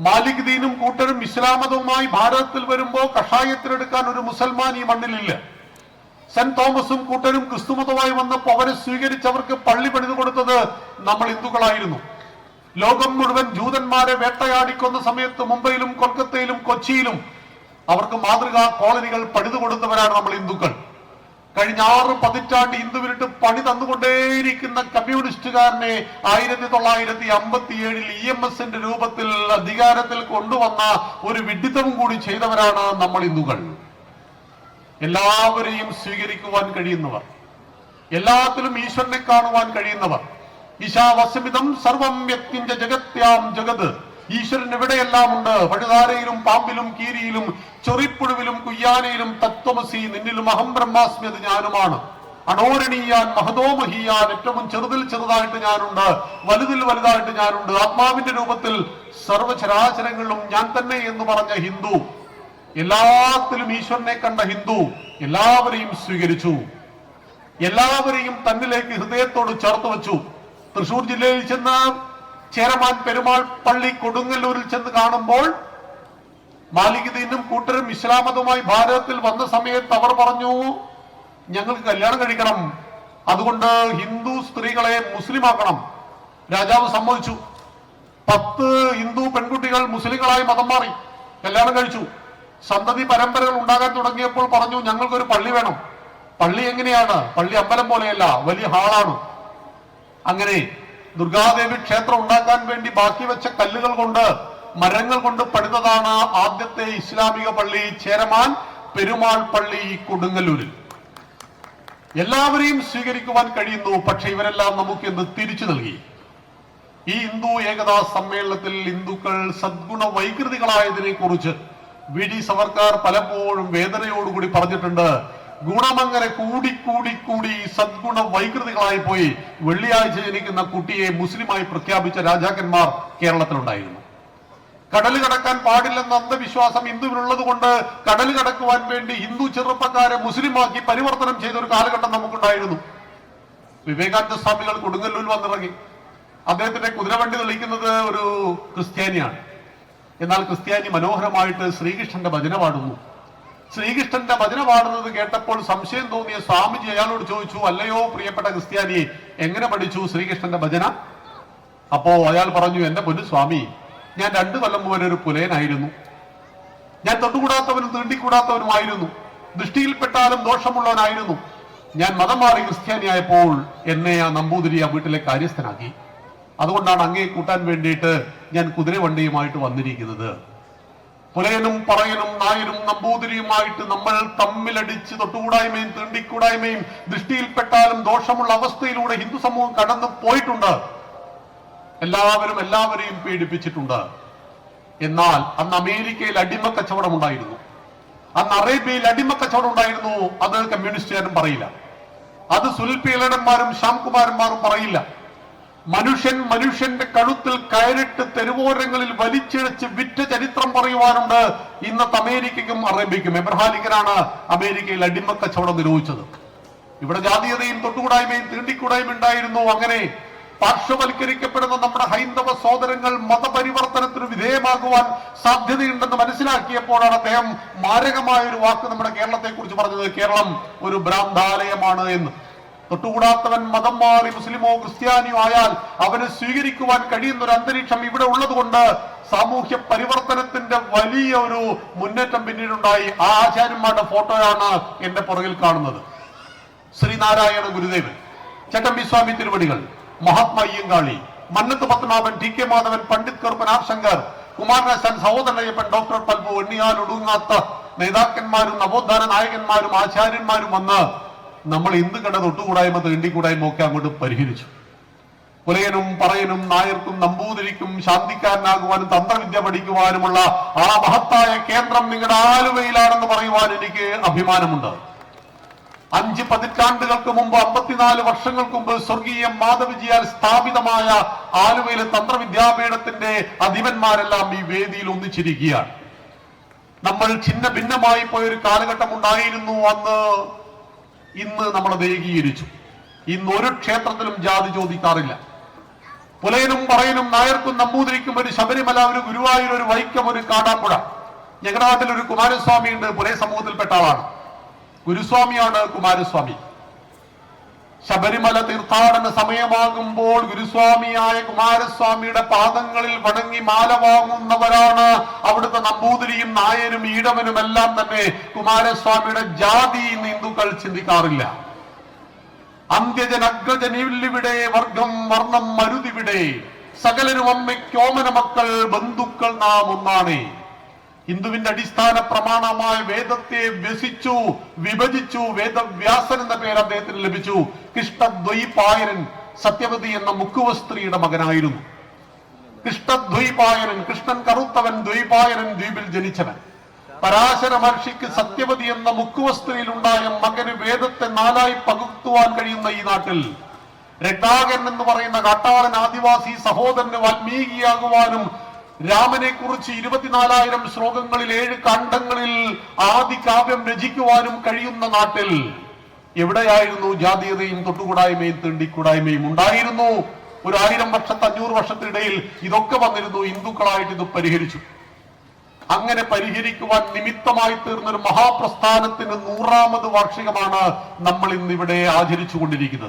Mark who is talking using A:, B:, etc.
A: മാലിക് ദീനും കൂട്ടരും ഇസ്ലാമതവുമായി ഭാരതത്തിൽ വരുമ്പോൾ കഷായത്തിലെടുക്കാൻ ഒരു മുസൽമാൻ ഈ മണ്ണിലില്ല. സെന്റ് തോമസും കൂട്ടരും ക്രിസ്തുമതമായി വന്നപ്പോൾ അവരെ സ്വീകരിച്ചവർക്ക് പള്ളി പണിതു കൊടുത്തത് നമ്മൾ ഹിന്ദുക്കളായിരുന്നു. ലോകം മുഴുവൻ ജൂതന്മാരെ വേട്ടയാടിക്കൊന്ന സമയത്ത് മുംബൈയിലും കൊൽക്കത്തയിലും കൊച്ചിയിലും അവർക്ക് മാതൃകാ കോളനികൾ പണിതു കൊടുത്തവരാണ് നമ്മൾ ഹിന്ദുക്കൾ. കഴിഞ്ഞ 6 പതിറ്റാണ്ട് ഹിന്ദുവിനിട്ട് പണി തന്നുകൊണ്ടേയിരിക്കുന്ന കമ്മ്യൂണിസ്റ്റുകാരനെ 1957 EMSന്റെ രൂപത്തിൽ അധികാരത്തിൽ കൊണ്ടുവന്ന ഒരു വിഡിത്തവും കൂടി ചെയ്തവരാണ് നമ്മൾ ഹിന്ദുക്കൾ. എല്ലാവരെയും സ്വീകരിക്കുവാൻ കഴിയുന്നവർ, എല്ലാത്തിലും ഈശ്വരനെ കാണുവാൻ കഴിയുന്നവർ. ഈശാവസ്യമിതം സർവം വ്യക്തിഞ്ച ജഗത്യാം ജഗത്. ഈശ്വരൻ എവിടെയെല്ലാം ഉണ്ട്. പഴുതാരയിലും പാമ്പിലും കീരിയിലും ചൊറിപ്പുഴുവിലും കുയ്യാനയിലും തത്വമസി നിന്നിലും അഹം ബ്രഹ്മാസ്മി അത് ഞാനുമാണ്. അണോരണീയാൻ മഹതോമഹീയാൻ ഏറ്റവും ചെറുതിൽ ചെറുതായിട്ട് ഞാനുണ്ട്, വലുതിൽ വലുതായിട്ട് ഞാനുണ്ട്. ആത്മാവിന്റെ രൂപത്തിൽ സർവചരാചരങ്ങളിലും ഞാൻ തന്നെ എന്ന് പറഞ്ഞ ഹിന്ദു, എല്ലാത്തിലും ഈശ്വരനെ കണ്ട ഹിന്ദു എല്ലാവരെയും സ്വീകരിച്ചു, എല്ലാവരെയും തന്നിലേക്ക് ഹൃദയത്തോട് ചേർത്ത് വെച്ചു. തൃശൂർ ജില്ലയിൽ ചെന്ന് ചേരമാൻ പെരുമാൾ പള്ളി കൊടുങ്ങല്ലൂരിൽ ചെന്ന് കാണുമ്പോൾ മാലിക് ദീനും കൂട്ടരും ഇസ്ലാമതവുമായി ഭാരതത്തിൽ വന്ന സമയത്ത് അവർ പറഞ്ഞു, ഞങ്ങൾക്ക് കല്യാണം കഴിക്കണം, അതുകൊണ്ട് ഹിന്ദു സ്ത്രീകളെ മുസ്ലിമാക്കണം. രാജാവ് സമ്മതിച്ചു. 10 ഹിന്ദു പെൺകുട്ടികൾ മുസ്ലിങ്ങളായി മതം മാറി, കല്യാണം കഴിച്ചു. സന്തതി പരമ്പരകൾ ഉണ്ടാകാൻ തുടങ്ങിയപ്പോൾ പറഞ്ഞു, ഞങ്ങൾക്കൊരു പള്ളി വേണം. പള്ളി എങ്ങനെയാണ്? പള്ളി അമ്പലം പോലെയല്ല, വലിയ ഹാളാണ്. അങ്ങനെ ദുർഗാദേവി ക്ഷേത്രം ഉണ്ടാക്കാൻ വേണ്ടി ബാക്കി വെച്ച കല്ലുകൾ കൊണ്ട്, മരങ്ങൾ കൊണ്ട് പണിതതാണ് ആദ്യത്തെ ഇസ്ലാമിക പള്ളി, ചേരമാൻ പെരുമാൾ പള്ളി കൊടുങ്ങല്ലൂരിൽ. എല്ലാവരെയും സ്വീകരിക്കുവാൻ കഴിയുന്നു. പക്ഷെ ഇവരെല്ലാം നമുക്ക് എന്ത് തിരിച്ചു നൽകി? ഈ ഹിന്ദു ഏകതാ സമ്മേളനത്തിൽ ഹിന്ദുക്കൾ സദ്ഗുണ വൈകൃതികളായതിനെ കുറിച്ച് VD സവർക്കാർ പലപ്പോഴും വേദനയോടുകൂടി പറഞ്ഞിട്ടുണ്ട്. ഗുണമങ്ങനെ കൂടി കൂടി കൂടി സദ്ഗുണ വൈകൃതികളായി പോയി. വെള്ളിയാഴ്ച ജനിക്കുന്ന കുട്ടിയെ മുസ്ലിമായി പ്രഖ്യാപിച്ച രാജാക്കന്മാർ കേരളത്തിലുണ്ടായിരുന്നു. കടൽ കടക്കാൻ പാടില്ലെന്ന അന്ധവിശ്വാസം ഹിന്ദുവിനുള്ളത് കൊണ്ട് കടൽ കടക്കുവാൻ വേണ്ടി ഹിന്ദു ചെറുപ്പക്കാരെ മുസ്ലിമാക്കി പരിവർത്തനം ചെയ്ത ഒരു കാലഘട്ടം നമുക്കുണ്ടായിരുന്നു. വിവേകാനന്ദ സ്വാമികൾ കൊടുങ്ങല്ലൂരിൽ വന്നിറങ്ങി. അദ്ദേഹത്തിന്റെ കുതിരവണ്ടി തെളിക്കുന്നത് ഒരു ക്രിസ്ത്യാനിയാണ്. എന്നാൽ ക്രിസ്ത്യാനി മനോഹരമായിട്ട് ശ്രീകൃഷ്ണന്റെ ഭജന പാടുന്നു. ശ്രീകൃഷ്ണന്റെ ഭജന പാടുന്നത് കേട്ടപ്പോൾ സംശയം തോന്നിയ സ്വാമിജി അയാളോട് ചോദിച്ചു, അല്ലയോ പ്രിയപ്പെട്ട ക്രിസ്ത്യാനി, എങ്ങനെ പഠിച്ചു ശ്രീകൃഷ്ണന്റെ ഭജന? അപ്പോ അയാൾ പറഞ്ഞു, എന്റെ പൊന്നു സ്വാമി, ഞാൻ 2 കൊല്ലം മുമ്പ് ഒരു പുലയനായിരുന്നു. ഞാൻ തൊട്ടുകൂടാത്തവനും തീണ്ടിക്കൂടാത്തവനുമായിരുന്നു. ദൃഷ്ടിയിൽപ്പെട്ടാലും ദോഷമുള്ളവനായിരുന്നു. ഞാൻ മതം മാറി ക്രിസ്ത്യാനിയായപ്പോൾ എന്നെ ആ നമ്പൂതിരി ആ വീട്ടിലെ കാര്യസ്ഥനാക്കി. അതുകൊണ്ടാണ് അങ്ങേ കൂട്ടാൻ വേണ്ടിയിട്ട് ഞാൻ കുതിരവണ്ടിയുമായിട്ട് വന്നിരിക്കുന്നത്. പുലയനും പറയനും നായനും നമ്പൂതിരിയുമായിട്ട് നമ്മൾ തമ്മിലടിച്ച് തൊട്ടുകൂടായ്മയും തീണ്ടിക്കൂടായ്മയും ദൃഷ്ടിയിൽപ്പെട്ടാലും ദോഷമുള്ള അവസ്ഥയിലൂടെ ഹിന്ദു സമൂഹം കടന്നു പോയിട്ടുണ്ട്. എല്ലാവരും എല്ലാവരെയും പീഡിപ്പിച്ചിട്ടുണ്ട്. എന്നാൽ അന്ന് അമേരിക്കയിൽ അടിമ കച്ചവടം ഉണ്ടായിരുന്നു, അന്ന് അറേബ്യയിൽ അടിമ കച്ചവടം ഉണ്ടായിരുന്നു. അത് കമ്മ്യൂണിസ്റ്റുകാരും പറയില്ല, അത് സുൽപീലന്മാരും ശ്യാംകുമാരന്മാരും പറയില്ല. മനുഷ്യന്റെ കഴുത്തിൽ കയറിട്ട് തെരുവോരങ്ങളിൽ വലിച്ചിഴച്ച് വിറ്റ ചരിത്രം പറയുവാനുണ്ട് ഇന്നത്തെ അമേരിക്കയ്ക്കും അറേബ്യയ്ക്കും. എബ്രഹാം ലിങ്കനാണ് അമേരിക്കയിൽ അടിമ കച്ചവടം നിരോധിച്ചത്. ഇവിടെ ജാതീയതയും തൊട്ടുകൂടായ്മയും തീണ്ടിക്കൂടായ്മ ഉണ്ടായിരുന്നു. അങ്ങനെ പാർശ്വവൽക്കരിക്കപ്പെടുന്ന നമ്മുടെ ഹൈന്ദവ സോദരങ്ങൾ മതപരിവർത്തനത്തിന് വിധേയമാകുവാൻ സാധ്യതയുണ്ടെന്ന് മനസ്സിലാക്കിയപ്പോഴാണ് അദ്ദേഹം മാരകമായ ഒരു വാക്ക് നമ്മുടെ കേരളത്തെ കുറിച്ച് പറഞ്ഞത്. കേരളം ഒരു ഭ്രാന്താലയമാണ് എന്ന്. തൊട്ടുകൂടാത്തവൻ മതം മാറി മുസ്ലിമോ ക്രിസ്ത്യാനിയോ ആയാൽ അവന് സ്വീകരിക്കുവാൻ കഴിയുന്ന ഒരു അന്തരീക്ഷം ഇവിടെ ഉള്ളത് കൊണ്ട് സാമൂഹ്യ പരിവർത്തനത്തിന്റെ വലിയ ഒരു മുന്നേറ്റം പിന്നീടുണ്ടായി. ആ ആചാര്യന്മാരുടെ ഫോട്ടോയാണ് എന്റെ പുറകിൽ കാണുന്നത്. ശ്രീനാരായണ ഗുരുദേവൻ, ചട്ടമ്പി സ്വാമി തിരുവടികൾ, മഹാത്മാ അയ്യങ്കാളി, മന്നത്ത് പത്മനാഭൻ, TK മാധവൻ, പണ്ഡിറ്റ് കറുപ്പൻ ശങ്കർ, കുമാരനാശാൻ, സഹോദരനയ്യപ്പൻ, ഡോക്ടർ പൽപു, എണ്ണിയാലൊടുങ്ങാത്ത നേതാക്കന്മാരും നവോത്ഥാന നായകന്മാരും ആചാര്യന്മാരും വന്ന് നമ്മൾ ഹിന്ദുക്കളുടെ തൊട്ടുകൂടായ്മ തീണ്ടിക്കൂടായ്മ ഒക്കെ അങ്ങോട്ട് പരിഹരിച്ചു. പുലയനും പറയനും നായർക്കും നമ്പൂതിരിക്കും ശാന്തിക്കാരനാകുവാനും തന്ത്രവിദ്യ പഠിക്കുവാനുമുള്ള ആ മഹത്തായ കേന്ദ്രം നിങ്ങളുടെ ആലുവയിലാണെന്ന് പറയുവാൻ എനിക്ക് അഭിമാനമുണ്ട്. 5 പതിറ്റാണ്ടുകൾക്ക് മുമ്പ്, 54 വർഷങ്ങൾക്ക് മുമ്പ് സ്വർഗീയ മാധവജിയാൽ സ്ഥാപിതമായ ആലുവയിലെ തന്ത്രവിദ്യാപീഠത്തിന്റെ അധിപന്മാരെല്ലാം ഈ വേദിയിൽ ഒന്നിച്ചിരിക്കുകയാണ്. നമ്മൾ ഛിന്ന ഭിന്നമായി പോയൊരു കാലഘട്ടം ഉണ്ടായിരുന്നു അന്ന്. ഇന്ന് നമ്മളത് ഏകീകരിച്ചു. ഇന്ന് ഒരു ക്ഷേത്രത്തിലും ജാതി ചോദിക്കാറില്ല. പുലയനും പറയനും നായർക്കും നമ്പൂതിരിക്കും ഒരു ശബരിമല, ഒരു ഗുരുവായൂർ, ഒരു വൈക്കം, ഒരു കാടാപ്പുഴ. ഞങ്ങളുടെ നാട്ടിൽ ഒരു കുമാരസ്വാമി ഉണ്ട്, പുലയ സമൂഹത്തിൽപ്പെട്ട ആളാണ്. ഗുരുസ്വാമിയാണ് കുമാരസ്വാമി. ശബരിമല തീർത്ഥാടന സമയമാകുമ്പോൾ ഗുരുസ്വാമിയായ കുമാരസ്വാമിയുടെ പാദങ്ങളിൽ വണങ്ങി മാല വാങ്ങുന്നവരാണ് അവിടുത്തെ നമ്പൂതിരിയും നായരും ഈഴവനും എല്ലാം തന്നെ. കുമാരസ്വാമിയുടെ ജാതി ഇന്ന് ഹിന്ദുക്കൾ ചിന്തിക്കാറില്ല. അന്ത്യജൻ അഗ്രജനിവിടെ വർഗം വർണ്ണം മരുതിവിടെ, സകലരും അമ്മയ്ക്കോമന മക്കൾ ബന്ധുക്കൾ നാം ഒന്നാണ്. ഹിന്ദുവിന്റെ അടിസ്ഥാന പ്രമാണമായ വേദത്തെ വ്യസിച്ചു, വിഭജിച്ചു. വേദവ്യാസൻ എന്ന പേര് അദ്ദേഹത്തിന് ലഭിച്ചു. കൃഷ്ണദ്വൈപായനൻ സത്യവതി എന്ന മുക്കുവസ്ത്രീയുടെ മകനായിരുന്നു. കൃഷ്ണദ്വൈപായനൻ, കൃഷ്ണൻ കറുത്തവൻ, ദ്വൈപായനൻ ദ്വീപിൽ ജനിച്ചവൻ. പരാശര മഹർഷിക്ക് സത്യവതി എന്ന മുക്കുവസ്ത്രീയിൽ ഉണ്ടായ മകന് വേദത്തെ നാലായി പകുത്തുവാൻ കഴിയുന്ന ഈ നാട്ടിൽ രത്നാകരൻ എന്ന് പറയുന്ന കാട്ടാളൻ ആദിവാസി സഹോദരന് വാൽമീകിയാകുവാനും രാമനെ കുറിച്ച് 24,000 ശ്ലോകങ്ങളിൽ 7 കാണ്ഡങ്ങളിൽ ആദി കാവ്യം രചിക്കുവാനും കഴിയുന്ന നാട്ടിൽ എവിടെയായിരുന്നു ജാതീയതയും തൊട്ടുകൂടായ്മയും തീണ്ടിക്കൂടായ്മയും ഉണ്ടായിരുന്നു? ഒരു 1000 വർഷത്തെ 500 വർഷത്തിനിടയിൽ ഇതൊക്കെ വന്നിരുന്നു. ഹിന്ദുക്കളായിട്ട് ഇത് പരിഹരിച്ചു. അങ്ങനെ പരിഹരിക്കുവാൻ നിമിത്തമായി തീർന്നൊരു മഹാപ്രസ്ഥാനത്തിന് 100ാമത് വാർഷികമാണ് നമ്മൾ ഇന്നിവിടെ ആചരിച്ചു കൊണ്ടിരിക്കുന്നത്.